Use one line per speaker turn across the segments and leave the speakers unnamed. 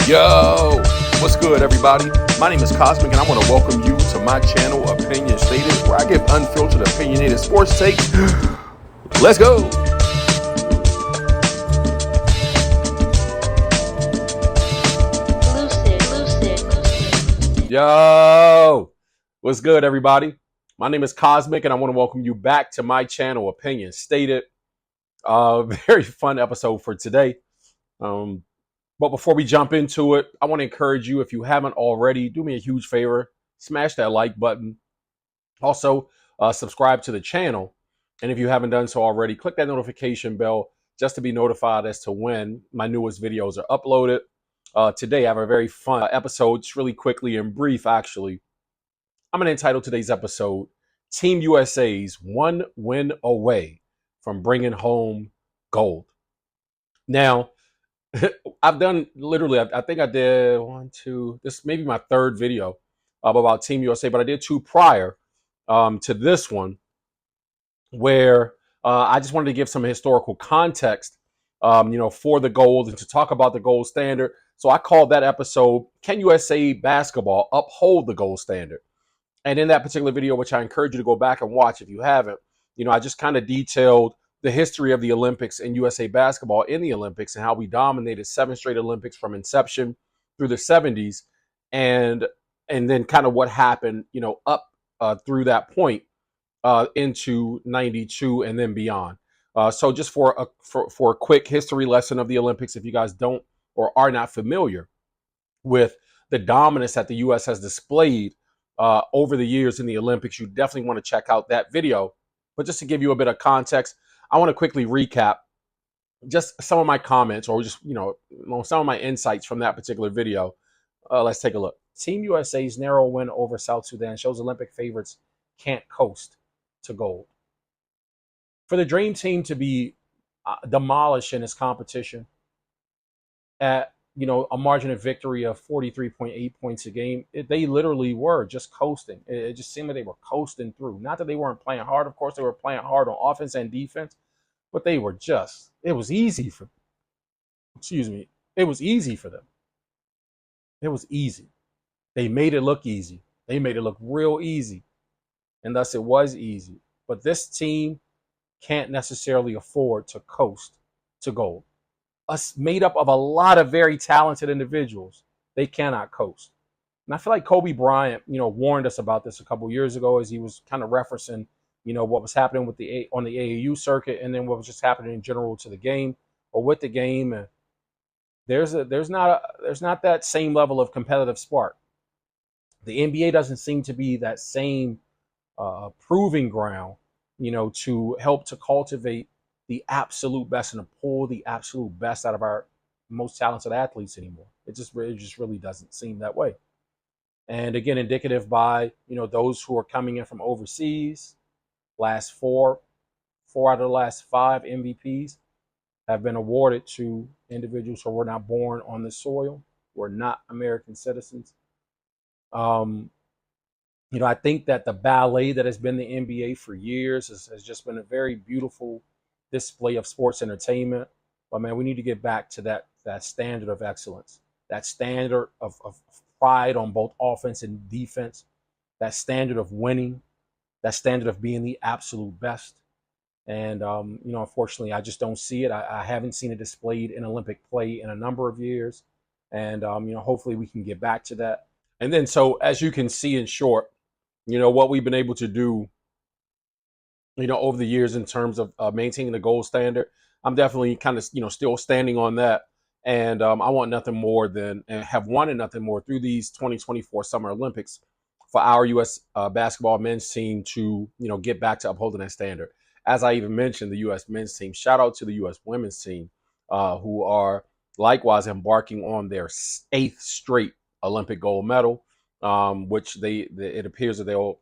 Yo, what's good, everybody? My name is Cosmic, and I want to welcome you to my channel, Opinion Stated, where I give unfiltered, opinionated sports takes. Let's go. Yo, what's good, everybody? My name is Cosmic, and I want to welcome you back to my channel, Opinion Stated. Very fun episode for today. But before we jump into it, I want to encourage you, if you haven't already, do me a huge favor, smash that like button. Also, subscribe to the channel. And if you haven't done so already, click that notification bell just to be notified as to when my newest videos are uploaded. Today, I have a very fun episode, just really quickly and brief, actually. I'm going to entitle today's episode, Team USA's one win away from bringing home gold. Now, I've done literally, I think I did this may be my third video about Team USA, but I did two prior to this one where I just wanted to give some historical context, for the gold and to talk about the gold standard. So I called that episode, Can USA Basketball Uphold the Gold Standard? And in that particular video, which I encourage you to go back and watch if you haven't, I just kind of detailed the history of the Olympics and USA basketball in the Olympics and how we dominated 7 straight Olympics from inception through the 70s, and then kind of what happened, up through that point into 92 and then beyond. So just for a quick history lesson of the Olympics, if you guys don't or are not familiar with the dominance that the U.S. has displayed over the years in the Olympics, you definitely want to check out that video. But just to give you a bit of context, I want to quickly recap just some of my comments or just, some of my insights from that particular video. Let's take a look. Team USA's narrow win over South Sudan shows Olympic favorites can't coast to gold. For the Dream Team to be demolished in this competition at a margin of victory of 43.8 points a game, they literally were just coasting. It just seemed like they were coasting through. Not that they weren't playing hard. Of course, they were playing hard on offense and defense, but it was easy for, it was easy for them. It was easy. They made it look easy. They made it look real easy. And thus it was easy. But this team can't necessarily afford to coast to gold. Us made up of a lot of very talented individuals, they cannot coast. And I feel like Kobe Bryant, warned us about this a couple years ago as he was kind of referencing, what was happening on the AAU circuit, and then what was just happening in general to the game or with the game. And there's not that same level of competitive spark. The NBA doesn't seem to be that same proving ground, to help to cultivate the absolute best and to pull the absolute best out of our most talented athletes anymore. It just really doesn't seem that way. And again, indicative by, those who are coming in from overseas. Last four out of the last 5 MVPs have been awarded to individuals who were not born on the soil, were not American citizens. I think that the ballet that has been the NBA for years has just been a very beautiful display of sports entertainment. But man, we need to get back to that standard of excellence, that standard of pride on both offense and defense, that standard of winning, that standard of being the absolute best. And, unfortunately, I just don't see it. I haven't seen it displayed in Olympic play in a number of years. And, hopefully we can get back to that. And then, so as you can see in short, what we've been able to do, over the years in terms of maintaining the gold standard, I'm definitely kind of, still standing on that. And I want nothing more than, and have wanted nothing more through these 2024 Summer Olympics for our U.S. Basketball men's team to, get back to upholding that standard. As I even mentioned, the U.S. men's team, shout out to the U.S. women's team, who are likewise embarking on their 8th straight Olympic gold medal, which it appears that they'll,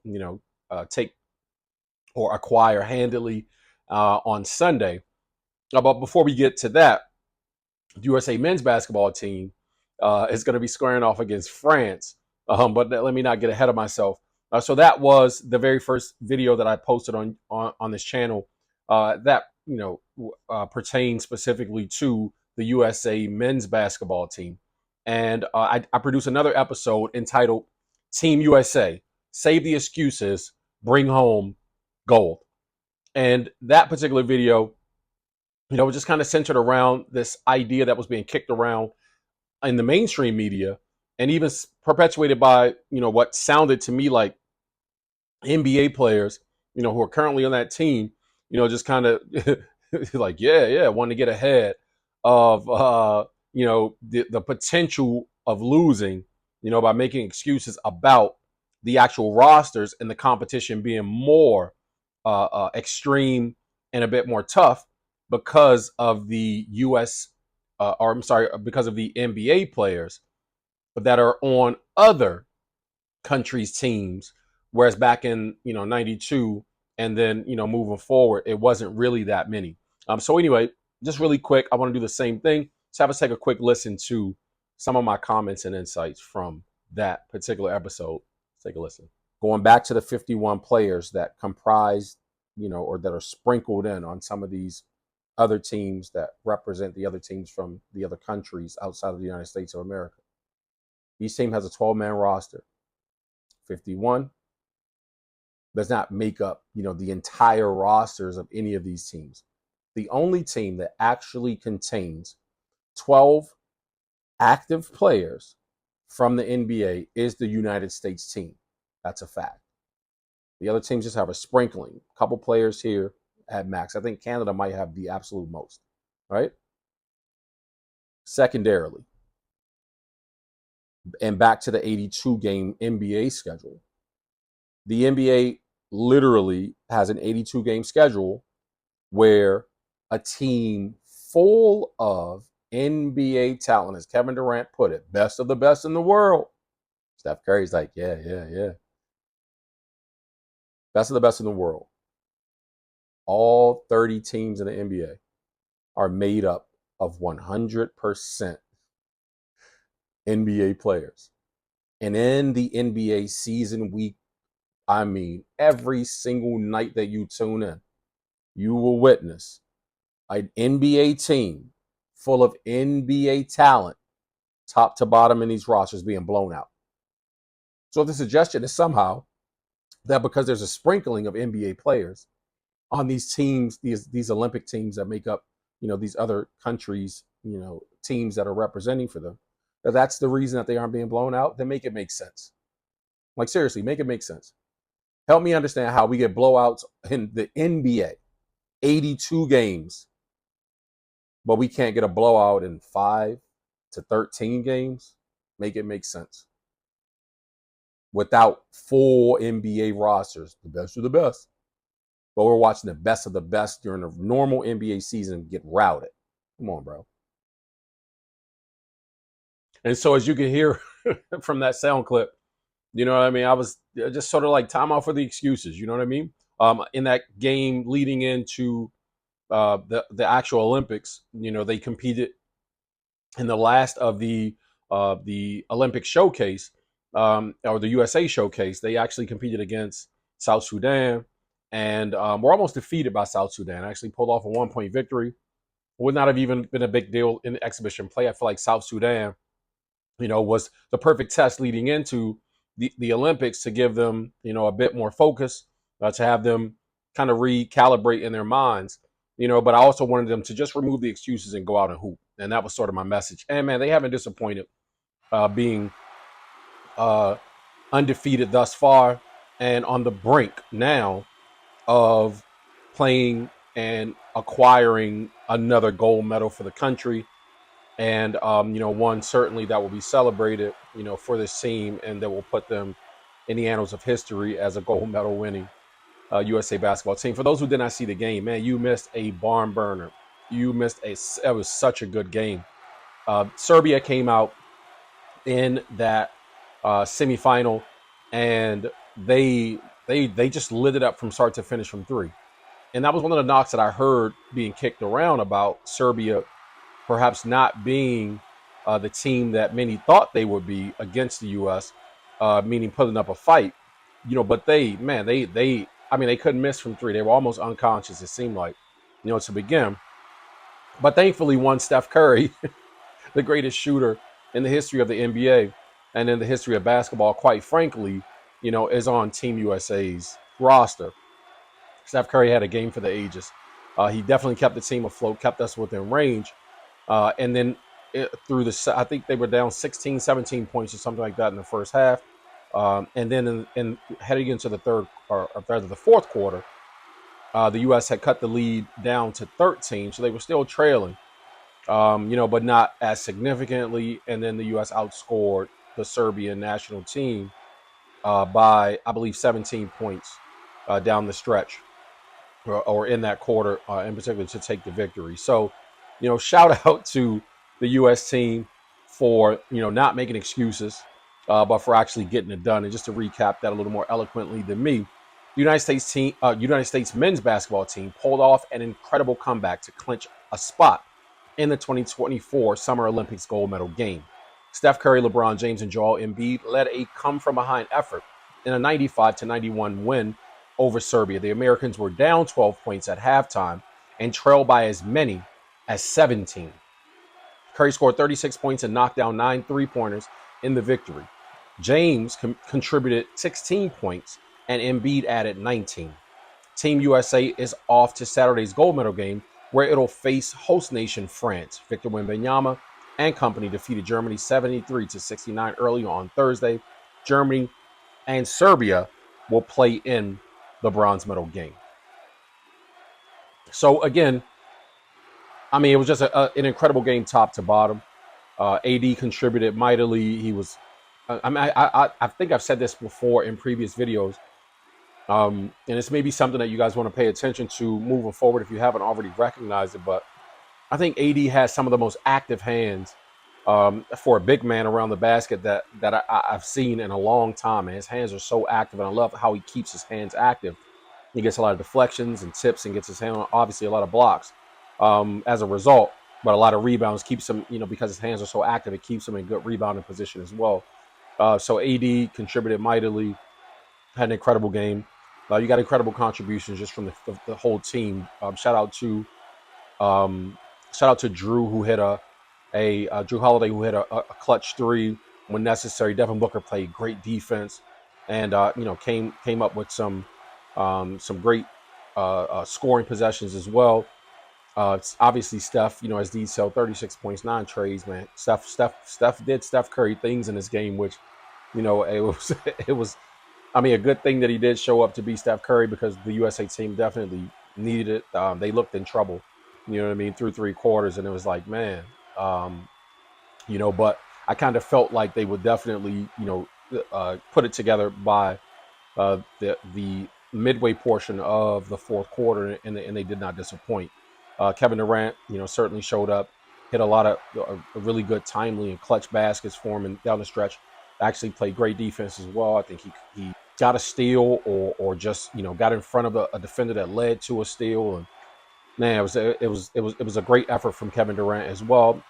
take or acquire handily on Sunday. But before we get to that, the USA men's basketball team is going to be squaring off against France. But let me not get ahead of myself. So that was the very first video that I posted on this channel that pertains specifically to the USA men's basketball team. And I produced another episode entitled Team USA, Save the Excuses, Bring Home Gold. And that particular video, was just kind of centered around this idea that was being kicked around in the mainstream media and even perpetuated by, what sounded to me like NBA players, who are currently on that team, just kind of like, yeah, wanting to get ahead of, the potential of losing, by making excuses about the actual rosters and the competition being more extreme and a bit more tough because of the U.S. Or I'm sorry, because of the NBA players that are on other countries' teams. Whereas back in '92, and then moving forward, it wasn't really that many. So anyway, just really quick, I want to do the same thing. So have us take a quick listen to some of my comments and insights from that particular episode. Let's take a listen. Going back to the 51 players that comprise, or that are sprinkled in on some of these other teams that represent the other teams from the other countries outside of the United States of America. Each team has a 12-man roster. 51 does not make up, the entire rosters of any of these teams. The only team that actually contains 12 active players from the NBA is the United States team. That's a fact. The other teams just have a sprinkling. A couple players here at max. I think Canada might have the absolute most, right? Secondarily, and back to the 82 game NBA schedule. The NBA literally has an 82 game schedule where a team full of NBA talent, as Kevin Durant put it, best of the best in the world. Steph Curry's like, yeah. Best of the best in the world. All 30 teams in the NBA are made up of 100% NBA players. And in the NBA season week, I mean, every single night that you tune in, you will witness an NBA team full of NBA talent, top to bottom in these rosters being blown out. So the suggestion is somehow that because there's a sprinkling of NBA players on these teams, these Olympic teams that make up, these other countries, teams that are representing for them, that's the reason that they aren't being blown out, then make it make sense. Like, seriously, make it make sense. Help me understand how we get blowouts in the NBA, 82 games, but we can't get a blowout in 5 to 13 games. Make it make sense. Without full NBA rosters, the best of the best. But we're watching the best of the best during a normal NBA season get routed. Come on, bro. And so as you can hear from that sound clip, you know what I mean? I was just sort of like time out for the excuses. You know what I mean? In that game leading into the actual Olympics, they competed in the last of the Olympic showcase, or the USA showcase. They actually competed against South Sudan, and were almost defeated by South Sudan. Actually pulled off a 1-point victory. Would not have even been a big deal in the exhibition play. I feel like South Sudan, was the perfect test leading into the Olympics to give them, a bit more focus, to have them kind of recalibrate in their minds, but I also wanted them to just remove the excuses and go out and hoop. And that was sort of my message. And man, they haven't disappointed, being undefeated thus far and on the brink now of playing and acquiring another gold medal for the country. And, one certainly that will be celebrated, for this team, and that will put them in the annals of history as a gold medal winning USA basketball team. For those who did not see the game, man, you missed a barn burner. It was such a good game. Serbia came out in that semifinal, and they just lit it up from start to finish from three. And that was one of the knocks that I heard being kicked around about Serbia perhaps not being the team that many thought they would be against the U.S., meaning putting up a fight. But they couldn't miss from three. They were almost unconscious, it seemed like, to begin. But thankfully, one Steph Curry, the greatest shooter in the history of the NBA and in the history of basketball, quite frankly, is on Team USA's roster. Steph Curry had a game for the ages. He definitely kept the team afloat, kept us within range. And then through I think they were down 16, 17 points or something like that in the first half. And then in heading into the third or rather the fourth quarter, the U.S. had cut the lead down to 13, so they were still trailing, but not as significantly. And then the U.S. outscored the Serbian national team by, I believe, 17 points down the stretch or in that quarter in particular to take the victory. So, shout out to the U.S. team for, not making excuses, but for actually getting it done. And just to recap that a little more eloquently than me, United States men's basketball team pulled off an incredible comeback to clinch a spot in the 2024 Summer Olympics gold medal game. Steph Curry, LeBron James, and Joel Embiid led a come-from-behind effort in a 95-91 win over Serbia. The Americans were down 12 points at halftime and trailed by as many as 17. Curry scored 36 points and knocked down 9 three-pointers in the victory. James contributed 16 points and Embiid added 19. Team USA is off to Saturday's gold medal game, where it'll face host nation France. Victor Wembanyama and company defeated Germany 73-69 early on Thursday. Germany and Serbia will play in the bronze medal game. So again, I mean, it was just an incredible game top to bottom. AD contributed mightily. He was, I think I've said this before in previous videos, and it's maybe something that you guys want to pay attention to moving forward if you haven't already recognized it. But I think AD has some of the most active hands for a big man around the basket that I've seen in a long time. And his hands are so active, and I love how he keeps his hands active. He gets a lot of deflections and tips and gets his hand on, obviously, a lot of blocks as a result, but a lot of rebounds, keeps him, because his hands are so active, it keeps him in good rebounding position as well. So AD contributed mightily, had an incredible game. You got incredible contributions just from the whole team. Um, shout out to Drew, who hit Drew Holiday, who hit a clutch three when necessary. Devin Booker played great defense, and came up with some great scoring possessions as well. Obviously Steph, as detailed, 36 points, 9 trades, man. Steph did Steph Curry things in this game, which, it was it was, I mean, a good thing that he did show up to be Steph Curry, because the USA team definitely needed it. They looked in trouble, you know what I mean, through 3 quarters, and it was like, man, but I kind of felt like they would definitely, put it together by the midway portion of the fourth quarter, and they did not disappoint. Kevin Durant, certainly showed up, hit a lot of really good, timely, and clutch baskets for him, and down the stretch, actually played great defense as well. I think he got a steal or just got in front of a defender that led to a steal, and man, it was a great effort from Kevin Durant as well.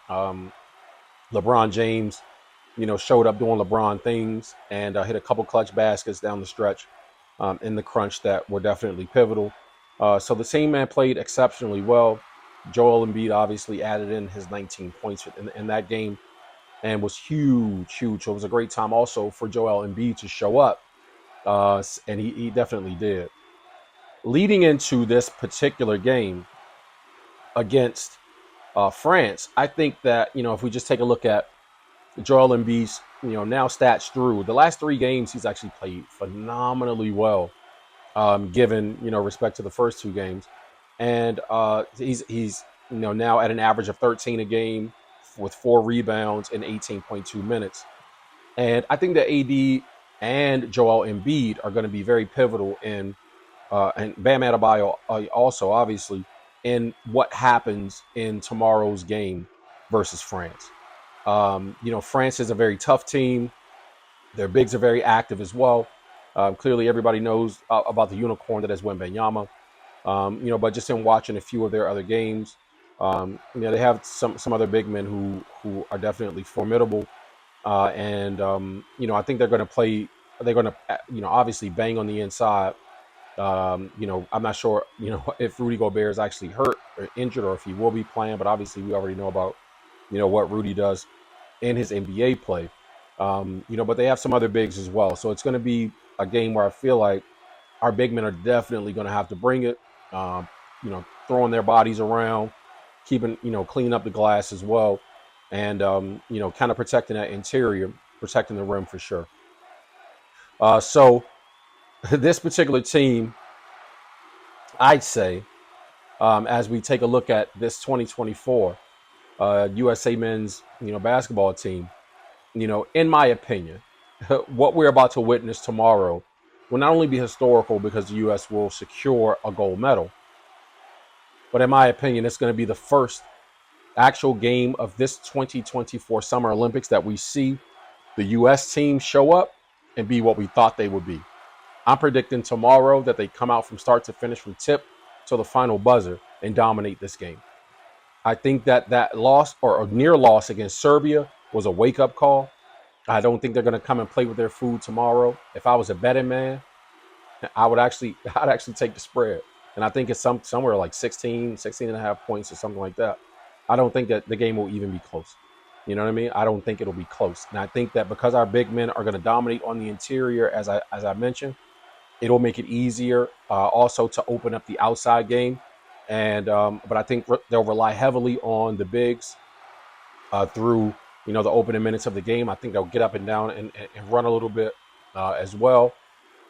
LeBron James, showed up doing LeBron things and hit a couple clutch baskets down the stretch in the crunch that were definitely pivotal. So the same man played exceptionally well. Joel Embiid obviously added in his 19 points in that game and was huge, huge. So it was a great time also for Joel Embiid to show up, and he definitely did. Leading into this particular game against France, I think that, if we just take a look at Joel Embiid's, now stats through the last 3 games, he's actually played phenomenally well, given, respect to the first 2 games. And he's now at an average of 13 a game with 4 rebounds in 18.2 minutes. And I think that AD and Joel Embiid are going to be very pivotal in, and Bam Adebayo also, obviously, in what happens in tomorrow's game versus France. France is a very tough team. Their bigs are very active as well. Clearly, everybody knows about the unicorn that is Wembanyama. But just in watching a few of their other games, they have some other big men who are definitely formidable. And I think they're going to play. They're going to, obviously bang on the inside. I'm not sure, if Rudy Gobert is actually hurt or injured, or if he will be playing. But obviously, we already know about, what Rudy does in his NBA play. But they have some other bigs as well. So it's going to be a game where I feel like our big men are definitely going to have to bring it. Um, Throwing their bodies around, keeping cleaning up the glass as well, and kind of protecting that interior, protecting the rim for sure. So this particular team, I'd say, as we take a look at this 2024 USA men's basketball team, in my opinion, what we're about to witness tomorrow will not only be historical because the U.S. will secure a gold medal, but in my opinion, it's going to be the first actual game of this 2024 Summer Olympics that we see the U.S. team show up and be what we thought they would be. I'm predicting tomorrow that they come out from start to finish, from tip to the final buzzer, and dominate this game. I think that loss or near loss against Serbia was a wake-up call. I don't think they're going to come and play with their food tomorrow. If I was a betting man, I'd actually take the spread. And I think it's somewhere like 16 and a half points or something like that. I don't think that the game will even be close. You know what I mean? I don't think it'll be close. And I think that because our big men are going to dominate on the interior, as I mentioned, it'll make it easier also to open up the outside game. And but I think they'll rely heavily on the bigs through the opening minutes of the game. I think they'll get up and down and run a little bit as well.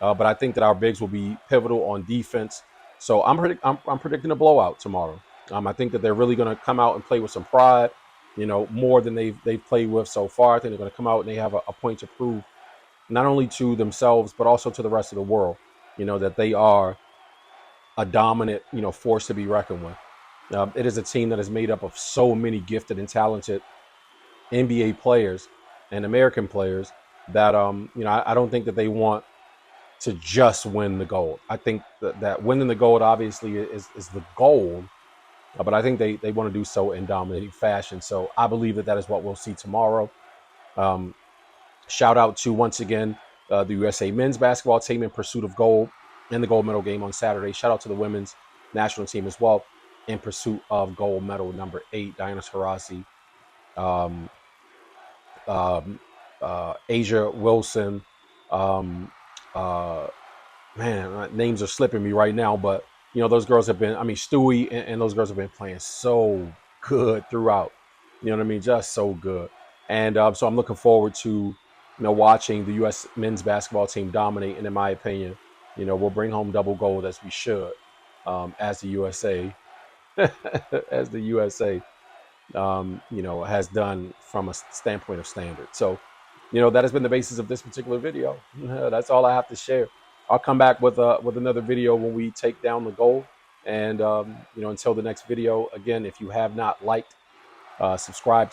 But I think that our bigs will be pivotal on defense. So I'm predicting a blowout tomorrow. I think that they're really going to come out and play with some pride, more than they've played with so far. I think they're going to come out and they have a point to prove, not only to themselves but also to the rest of the world. That they are a dominant, force to be reckoned with. It is a team that is made up of so many gifted and talented NBA players and American players that I don't think that they want to just win the gold. I think that winning the gold obviously is the goal, but I think they want to do so in dominating fashion. So I believe that is what we'll see tomorrow. Um, Shout out to, once again, the USA men's basketball team in pursuit of gold in the gold medal game on Saturday. Shout out to the women's national team as well in pursuit of gold medal number 8, Diana Taurasi, um, Asia Wilson, um, uh, man, names are slipping me right now, but those girls have been, Stewie and those girls have been playing so good throughout. You know what I mean? Just so good. And so I'm looking forward to, watching the U.S. men's basketball team dominate. And in my opinion, we'll bring home double gold as we should, as the USA, as the USA has done from a standpoint of standard. So, that has been the basis of this particular video. That's all I have to share. I'll come back with another video when we take down the goal. And until the next video, again, if you have not liked, subscribe.